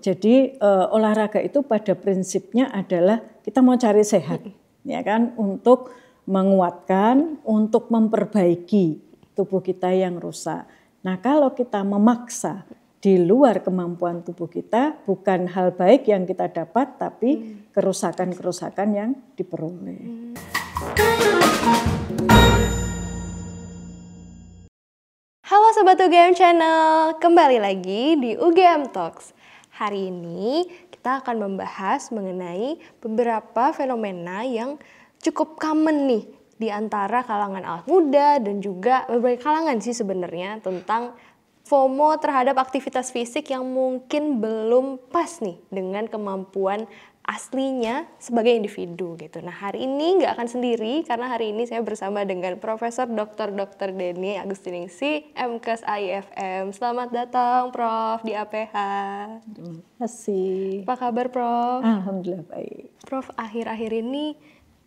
Jadi olahraga itu pada prinsipnya adalah kita mau cari sehat, ya kan, untuk menguatkan, untuk memperbaiki tubuh kita yang rusak. Nah, kalau kita memaksa di luar kemampuan tubuh kita, bukan hal baik yang kita dapat, tapi kerusakan-kerusakan yang diperoleh. Halo Sobat UGM Channel, kembali lagi di UGM Talks. Hari ini kita akan membahas mengenai beberapa fenomena yang cukup common nih di antara kalangan anak muda dan juga berbagai kalangan sih sebenarnya tentang FOMO terhadap aktivitas fisik yang mungkin belum pas nih dengan kemampuan aslinya sebagai individu gitu. Nah, hari ini nggak akan sendiri karena hari ini saya bersama dengan Profesor Dr. Denny Agustiningsih, MKes AIFM. Selamat datang Prof di APH. Terima kasih. Apa kabar Prof? Alhamdulillah baik. Prof, akhir-akhir ini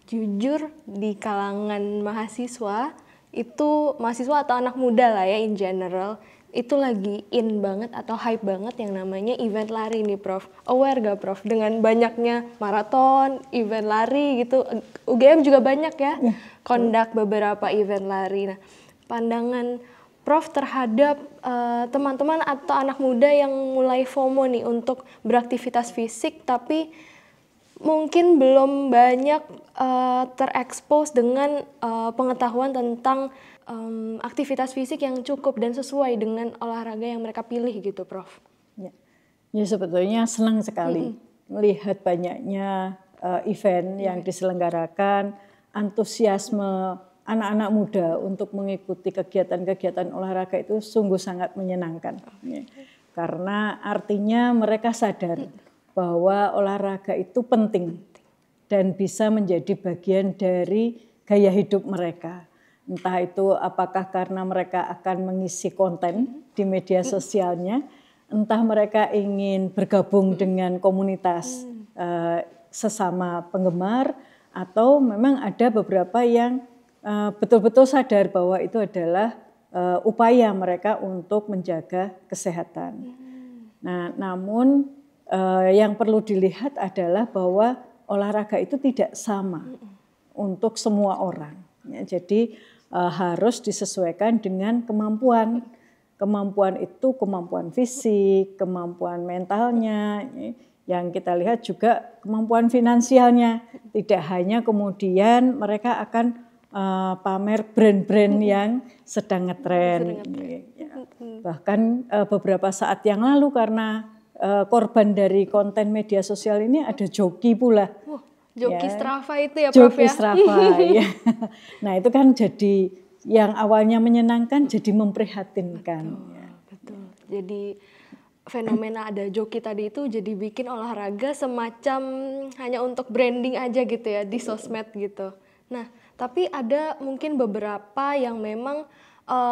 jujur di kalangan mahasiswa itu, mahasiswa atau anak muda lah ya in general, itu lagi in banget atau hype banget yang namanya event lari nih Prof. Aware gak Prof dengan banyaknya maraton, event lari gitu. UGM juga banyak ya conduct beberapa event lari. Nah, pandangan Prof terhadap teman-teman atau anak muda yang mulai FOMO nih untuk beraktivitas fisik tapi mungkin belum banyak terekspos dengan pengetahuan tentang aktivitas fisik yang cukup dan sesuai dengan olahraga yang mereka pilih gitu Prof. Ya sebetulnya senang sekali melihat banyaknya event yang diselenggarakan, antusiasme anak-anak muda untuk mengikuti kegiatan-kegiatan olahraga itu sungguh sangat menyenangkan. Karena artinya mereka sadar bahwa olahraga itu penting dan bisa menjadi bagian dari gaya hidup mereka. Entah itu apakah karena mereka akan mengisi konten di media sosialnya, entah mereka ingin bergabung dengan komunitas sesama penggemar, atau memang ada beberapa yang betul-betul sadar bahwa itu adalah upaya mereka untuk menjaga kesehatan. Nah, namun yang perlu dilihat adalah bahwa olahraga itu tidak sama untuk semua orang. Ya, jadi harus disesuaikan dengan kemampuan. Kemampuan itu kemampuan fisik, kemampuan mentalnya. Yang kita lihat juga kemampuan finansialnya. Tidak hanya kemudian mereka akan pamer brand-brand yang sedang ngetren. Bahkan beberapa saat yang lalu karena korban dari konten media sosial ini ada joki pula. Joki Strava itu ya Prof joki ya? Strava, ya. Nah itu kan jadi yang awalnya menyenangkan jadi memprihatinkan. Betul. Jadi fenomena ada joki tadi itu jadi bikin olahraga semacam hanya untuk branding aja gitu ya di sosmed gitu. Nah tapi ada mungkin beberapa yang memang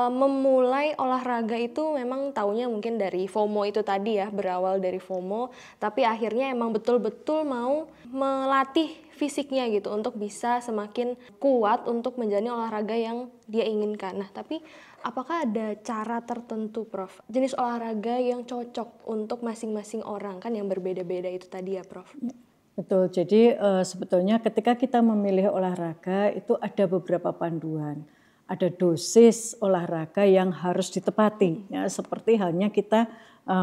memulai olahraga itu memang taunya mungkin dari FOMO itu tadi ya, berawal dari FOMO, tapi akhirnya emang betul-betul mau melatih fisiknya gitu untuk bisa semakin kuat untuk menjalani olahraga yang dia inginkan. Nah, tapi apakah ada cara tertentu Prof? Jenis olahraga yang cocok untuk masing-masing orang kan yang berbeda-beda itu tadi ya Prof? Betul, jadi sebetulnya ketika kita memilih olahraga itu ada beberapa panduan. Ada dosis olahraga yang harus ditepati, ya, seperti halnya kita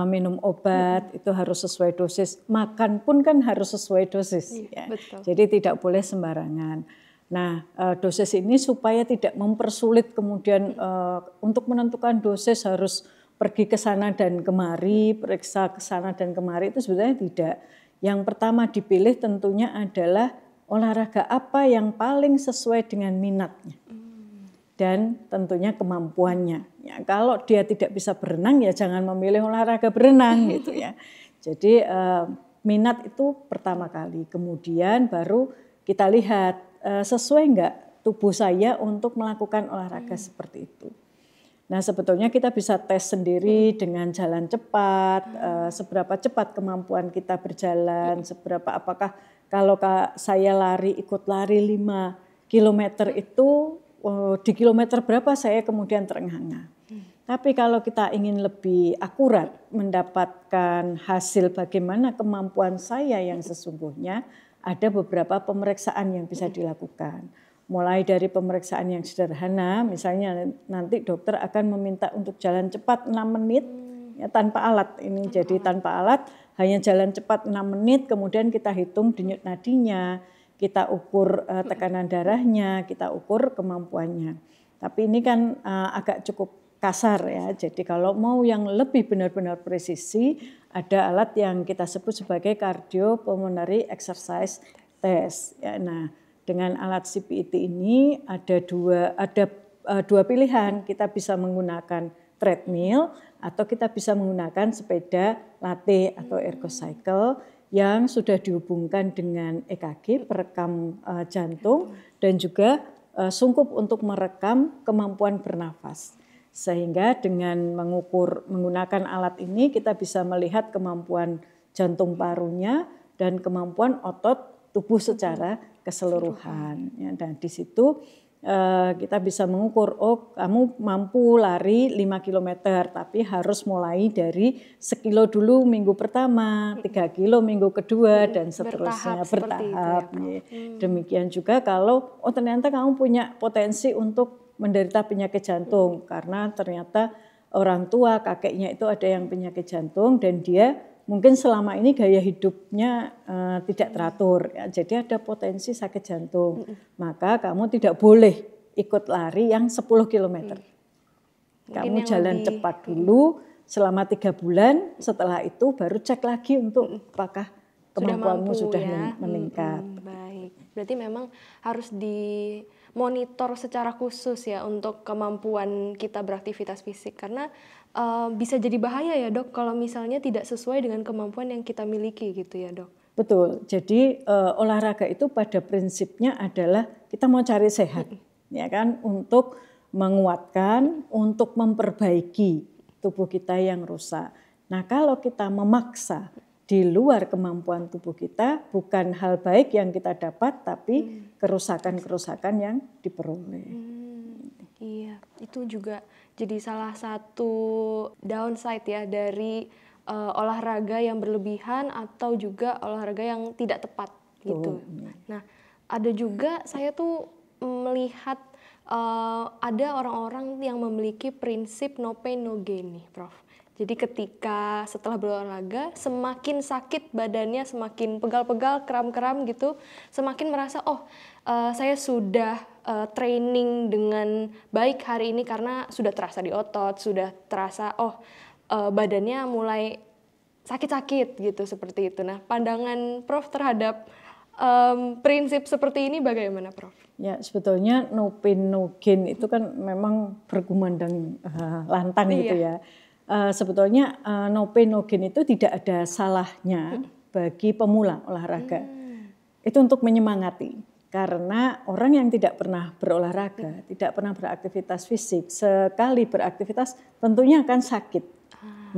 minum obat itu harus sesuai dosis, makan pun kan harus sesuai dosis. Ya. Jadi tidak boleh sembarangan. Nah dosis ini supaya tidak mempersulit kemudian untuk menentukan dosis harus pergi ke sana dan kemari, periksa ke sana dan kemari, itu sebenarnya tidak. Yang pertama dipilih tentunya adalah olahraga apa yang paling sesuai dengan minatnya. Dan tentunya kemampuannya. Ya, kalau dia tidak bisa berenang ya jangan memilih olahraga berenang gitu ya. Jadi minat itu pertama kali. Kemudian baru kita lihat sesuai enggak tubuh saya untuk melakukan olahraga seperti itu. Nah sebetulnya kita bisa tes sendiri dengan jalan cepat, seberapa cepat kemampuan kita berjalan, seberapa apakah kalau saya ikut lari 5 km itu di kilometer berapa saya kemudian terengah-engah. Tapi kalau kita ingin lebih akurat mendapatkan hasil bagaimana kemampuan saya yang sesungguhnya, ada beberapa pemeriksaan yang bisa dilakukan. Mulai dari pemeriksaan yang sederhana, misalnya nanti dokter akan meminta untuk jalan cepat 6 menit ya, tanpa alat. Ini jadi tanpa alat, hanya jalan cepat 6 menit, kemudian kita hitung denyut nadinya, kita ukur tekanan darahnya, kita ukur kemampuannya. Tapi ini kan agak cukup kasar ya. Jadi kalau mau yang lebih benar-benar presisi, ada alat yang kita sebut sebagai cardiopulmonary exercise test. Ya, nah, dengan alat CPET ini ada dua pilihan. Kita bisa menggunakan treadmill atau kita bisa menggunakan sepeda latih atau ergocycle yang sudah dihubungkan dengan EKG, perekam jantung, dan juga sungkup untuk merekam kemampuan bernafas. Sehingga dengan menggunakan alat ini kita bisa melihat kemampuan jantung parunya dan kemampuan otot tubuh secara keseluruhan. Ya, dan di situ kita bisa mengukur, oh kamu mampu lari 5 km, tapi harus mulai dari 1 kilo dulu minggu pertama, 3 kilo minggu kedua, dan seterusnya bertahap. Ya. Demikian juga kalau ternyata kamu punya potensi untuk menderita penyakit jantung, karena ternyata orang tua kakeknya itu ada yang penyakit jantung dan dia mungkin selama ini gaya hidupnya tidak teratur, ya, jadi ada potensi sakit jantung. Maka kamu tidak boleh ikut lari yang 10 km. Kamu jalan cepat dulu selama 3 bulan, setelah itu baru cek lagi untuk apakah kemampuanmu sudah meningkat. Baik, berarti memang harus dimonitor secara khusus ya untuk kemampuan kita beraktivitas fisik, karena bisa jadi bahaya ya dok kalau misalnya tidak sesuai dengan kemampuan yang kita miliki gitu ya dok. Betul, jadi olahraga itu pada prinsipnya adalah kita mau cari sehat, ya kan, untuk menguatkan, untuk memperbaiki tubuh kita yang rusak. Nah kalau kita memaksa di luar kemampuan tubuh kita, bukan hal baik yang kita dapat, tapi kerusakan-kerusakan yang diperoleh. Iya, itu juga jadi salah satu downside ya dari olahraga yang berlebihan atau juga olahraga yang tidak tepat gitu. Nah, ada juga saya tuh melihat ada orang-orang yang memiliki prinsip no pain no gain nih, Prof. Jadi ketika setelah berolahraga semakin sakit badannya, semakin pegal-pegal, kram-kram gitu, semakin merasa saya sudah training dengan baik hari ini karena sudah terasa di otot, sudah terasa badannya mulai sakit-sakit gitu, seperti itu. Nah, pandangan Prof terhadap prinsip seperti ini bagaimana, Prof? Ya, sebetulnya no pain no gain itu kan memang bergumandang lantang gitu ya. Sebetulnya no pain no gain itu tidak ada salahnya bagi pemula olahraga. Itu untuk menyemangati, karena orang yang tidak pernah berolahraga, tidak pernah beraktivitas fisik, sekali beraktivitas tentunya akan sakit,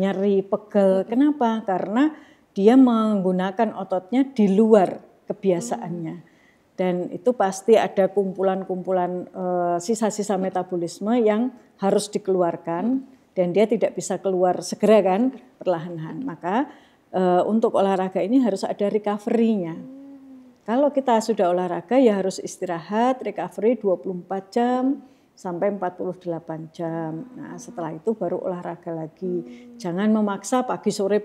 nyeri, pegel. Kenapa? Karena dia menggunakan ototnya di luar kebiasaannya, dan itu pasti ada kumpulan-kumpulan sisa-sisa metabolisme yang harus dikeluarkan. Dan dia tidak bisa keluar segera kan, perlahan-lahan. Maka untuk olahraga ini harus ada recovery-nya. Kalau kita sudah olahraga ya harus istirahat, recovery 24 jam sampai 48 jam. Nah setelah itu baru olahraga lagi. Jangan memaksa pagi sore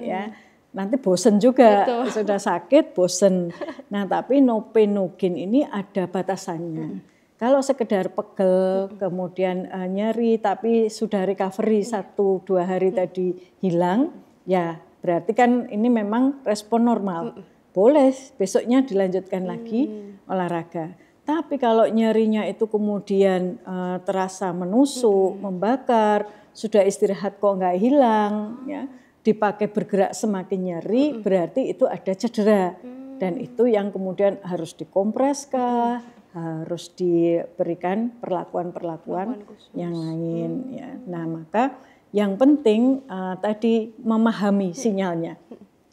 ya. Nanti bosen juga, sudah sakit bosen. Nah tapi no pain no gain ini ada batasannya. Kalau sekedar pegel, kemudian nyeri, tapi sudah recovery 1-2 hari tadi hilang, ya berarti kan ini memang respon normal. Boleh besoknya dilanjutkan lagi olahraga. Tapi kalau nyerinya itu kemudian terasa menusuk, membakar, sudah istirahat kok nggak hilang, ya, dipakai bergerak semakin nyeri, berarti itu ada cedera. Dan itu yang kemudian harus dikompreskah, harus diberikan perlakuan-perlakuan yang lain. Ya. Nah maka yang penting tadi memahami sinyalnya.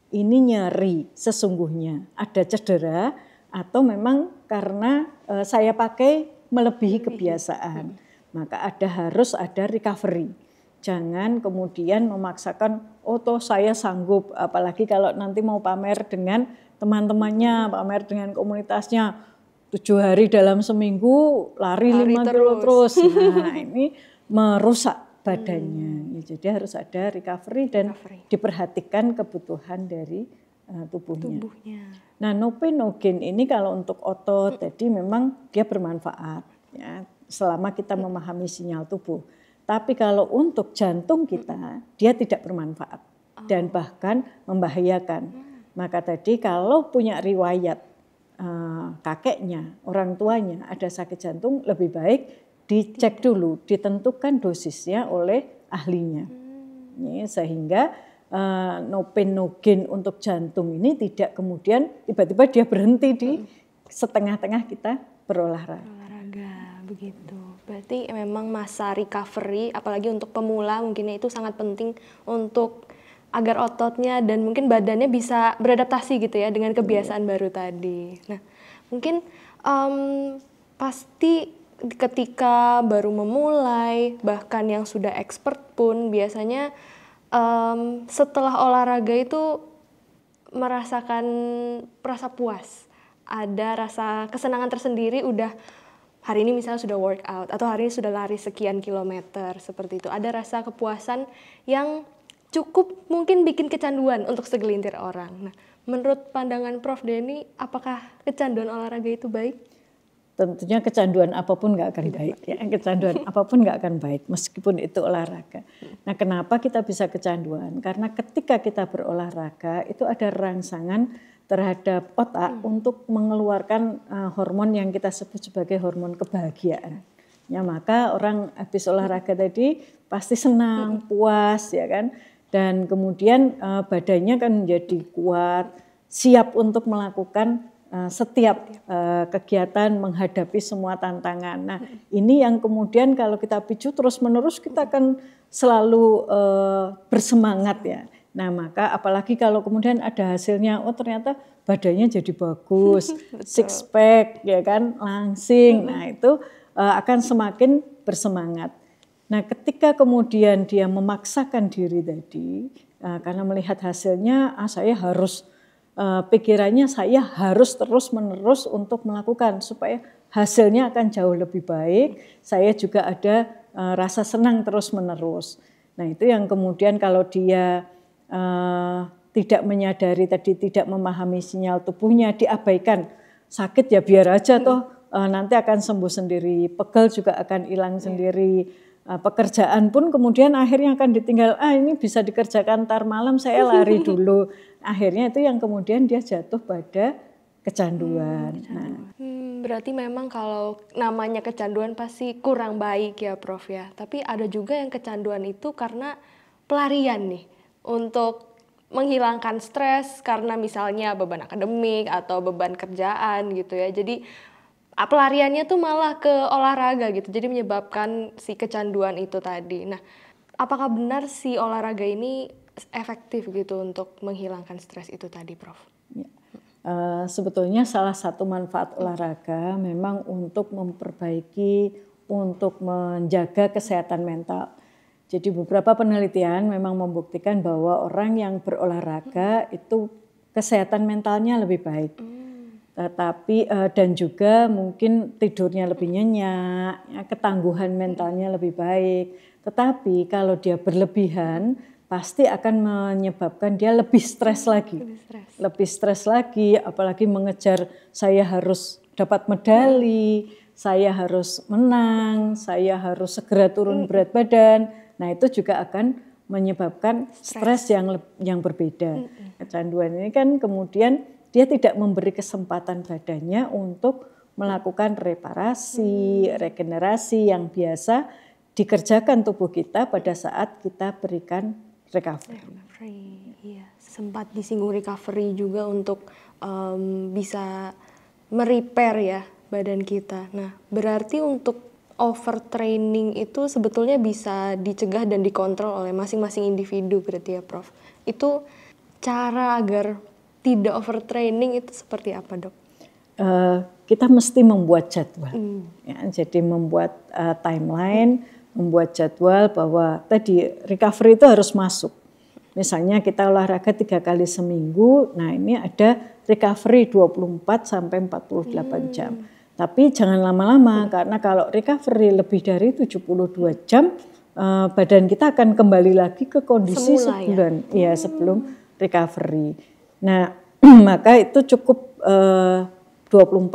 Ini nyeri sesungguhnya, ada cedera atau memang karena saya pakai melebihi kebiasaan. maka harus ada recovery. Jangan kemudian memaksakan, oh toh saya sanggup, apalagi kalau nanti mau pamer dengan teman-temannya, pamer dengan komunitasnya, 7 hari dalam seminggu lari 5 kilo terus. Nah ini merusak badannya. Ya, jadi harus ada recovery dan diperhatikan kebutuhan dari tubuhnya. Nah no pain no gain ini kalau untuk otot, jadi memang dia bermanfaat ya, selama kita memahami sinyal tubuh. Tapi kalau untuk jantung kita, dia tidak bermanfaat dan bahkan membahayakan. Maka tadi kalau punya riwayat kakeknya, orang tuanya ada sakit jantung, lebih baik dicek dulu, ditentukan dosisnya oleh ahlinya. Sehingga no pain no gain untuk jantung ini tidak kemudian tiba-tiba dia berhenti di setengah-tengah kita berolahraga. Begitu. Berarti memang masa recovery, apalagi untuk pemula mungkin itu sangat penting untuk agar ototnya dan mungkin badannya bisa beradaptasi gitu ya dengan kebiasaan baru tadi. Nah, mungkin pasti ketika baru memulai, bahkan yang sudah expert pun biasanya setelah olahraga itu merasa puas. Ada rasa kesenangan tersendiri, udah hari ini misalnya sudah workout atau hari ini sudah lari sekian kilometer seperti itu. Ada rasa kepuasan yang cukup mungkin bikin kecanduan untuk segelintir orang. Nah, menurut pandangan Prof. Denny, apakah kecanduan olahraga itu baik? Tentunya kecanduan apapun nggak akan baik. Ya. Kecanduan apapun nggak akan baik meskipun itu olahraga. Nah kenapa kita bisa kecanduan? Karena ketika kita berolahraga itu ada rangsangan terhadap otak untuk mengeluarkan hormon yang kita sebut sebagai hormon kebahagiaan. Ya maka orang habis olahraga tadi pasti senang, puas ya kan. Dan kemudian badannya kan menjadi kuat, siap untuk melakukan setiap kegiatan, menghadapi semua tantangan. Nah ini yang kemudian kalau kita picu terus-menerus kita akan selalu bersemangat ya. Nah maka apalagi kalau kemudian ada hasilnya, oh ternyata badannya jadi bagus, six pack ya kan, langsing. Nah itu akan semakin bersemangat. Nah ketika kemudian dia memaksakan diri tadi, karena melihat hasilnya, saya harus, pikirannya saya harus terus menerus untuk melakukan supaya hasilnya akan jauh lebih baik. Saya juga ada rasa senang terus menerus. Nah itu yang kemudian kalau dia tidak menyadari tadi, tidak memahami sinyal tubuhnya, diabaikan, sakit ya biar aja toh nanti akan sembuh sendiri, pegel juga akan hilang sendiri, pekerjaan pun kemudian akhirnya akan ditinggal, ini bisa dikerjakan ntar malam saya lari dulu, akhirnya itu yang kemudian dia jatuh pada kecanduan. Berarti memang kalau namanya kecanduan pasti kurang baik ya Prof ya, tapi ada juga yang kecanduan itu karena pelarian nih, untuk menghilangkan stres karena misalnya beban akademik atau beban kerjaan gitu ya. Jadi pelariannya tuh malah ke olahraga gitu. Jadi menyebabkan si kecanduan itu tadi. Nah, apakah benar si olahraga ini efektif gitu untuk menghilangkan stres itu tadi, Prof? Ya. Sebetulnya salah satu manfaat olahraga memang untuk memperbaiki, untuk menjaga kesehatan mental. Jadi beberapa penelitian memang membuktikan bahwa orang yang berolahraga itu kesehatan mentalnya lebih baik. Tetapi dan juga mungkin tidurnya lebih nyenyak, ya, ketangguhan mentalnya lebih baik. Tetapi kalau dia berlebihan pasti akan menyebabkan dia lebih stres lagi. Lebih stres lagi, apalagi mengejar saya harus dapat medali, saya harus menang, saya harus segera turun berat badan. Nah itu juga akan menyebabkan stres yang berbeda. Kecanduan ini kan kemudian dia tidak memberi kesempatan badannya untuk melakukan reparasi, regenerasi yang biasa dikerjakan tubuh kita pada saat kita berikan recovery. Iya. Sempat disinggung recovery juga untuk bisa merepair ya badan kita. Nah berarti untuk overtraining itu sebetulnya bisa dicegah dan dikontrol oleh masing-masing individu berarti ya Prof. Itu cara agar tidak overtraining itu seperti apa dok? kita mesti membuat jadwal. Ya, jadi membuat timeline, membuat jadwal bahwa tadi recovery itu harus masuk. Misalnya kita olahraga 3 kali seminggu, nah ini ada recovery 24 sampai 48 jam. Tapi jangan lama-lama karena kalau recovery lebih dari 72 jam, badan kita akan kembali lagi ke kondisi sebulan ya sebelum recovery. Nah, maka itu cukup 24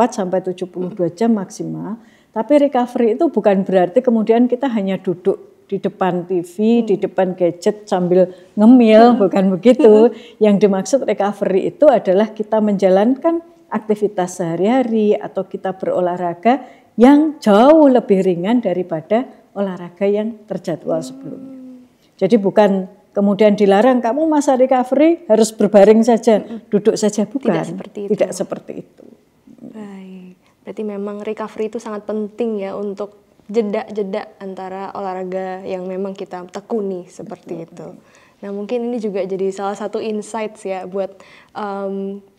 sampai 72 jam maksimal. Tapi recovery itu bukan berarti kemudian kita hanya duduk di depan TV, di depan gadget sambil ngemil, bukan begitu. Yang dimaksud recovery itu adalah kita menjalankan aktivitas sehari-hari atau kita berolahraga yang jauh lebih ringan daripada olahraga yang terjadwal sebelumnya. Jadi bukan kemudian dilarang kamu masa recovery harus berbaring saja, duduk saja, bukan. Tidak seperti itu. Baik, berarti memang recovery itu sangat penting ya untuk jeda-jeda antara olahraga yang memang kita tekuni seperti itu. Nah mungkin ini juga jadi salah satu insights ya buat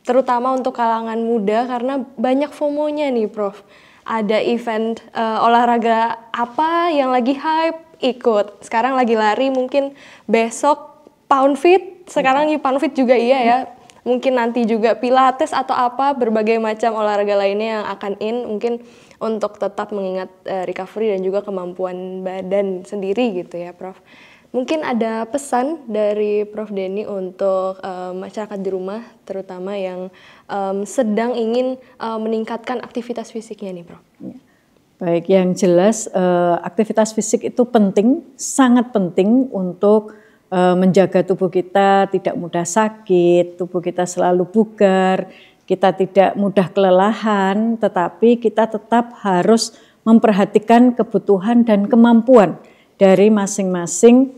terutama untuk kalangan muda karena banyak FOMO-nya nih Prof. Ada event olahraga apa yang lagi hype ikut. Sekarang lagi lari mungkin besok pound fit, sekarang pound fit juga iya ya. Mungkin nanti juga pilates atau apa berbagai macam olahraga lainnya yang akan mungkin untuk tetap mengingat recovery dan juga kemampuan badan sendiri gitu ya Prof. Mungkin ada pesan dari Prof Denny untuk masyarakat di rumah terutama yang sedang ingin meningkatkan aktivitas fisiknya nih Prof. Baik, yang jelas aktivitas fisik itu penting, sangat penting untuk menjaga tubuh kita tidak mudah sakit, tubuh kita selalu bugar, kita tidak mudah kelelahan, tetapi kita tetap harus memperhatikan kebutuhan dan kemampuan dari masing-masing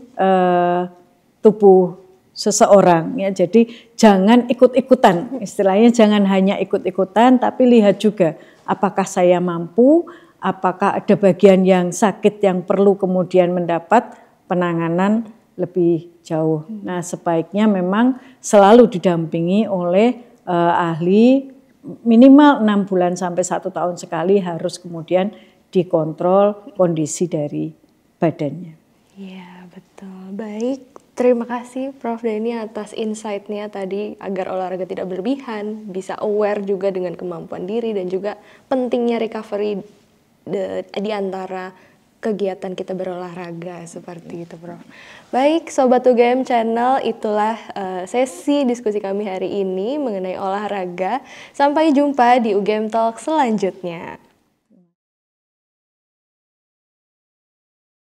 tubuh seseorang. Ya. Jadi jangan ikut-ikutan, istilahnya jangan hanya ikut-ikutan, tapi lihat juga apakah saya mampu, apakah ada bagian yang sakit yang perlu kemudian mendapat penanganan lebih jauh. Nah, sebaiknya memang selalu didampingi oleh ahli minimal 6 bulan sampai 1 tahun sekali harus kemudian dikontrol kondisi dari badannya. Iya, betul. Baik, terima kasih Prof Denny atas insight-nya tadi agar olahraga tidak berlebihan, bisa aware juga dengan kemampuan diri dan juga pentingnya recovery di antara kegiatan kita berolahraga seperti itu Prof. Baik Sobat UGM Channel, itulah sesi diskusi kami hari ini mengenai olahraga. Sampai jumpa di UGM Talk selanjutnya.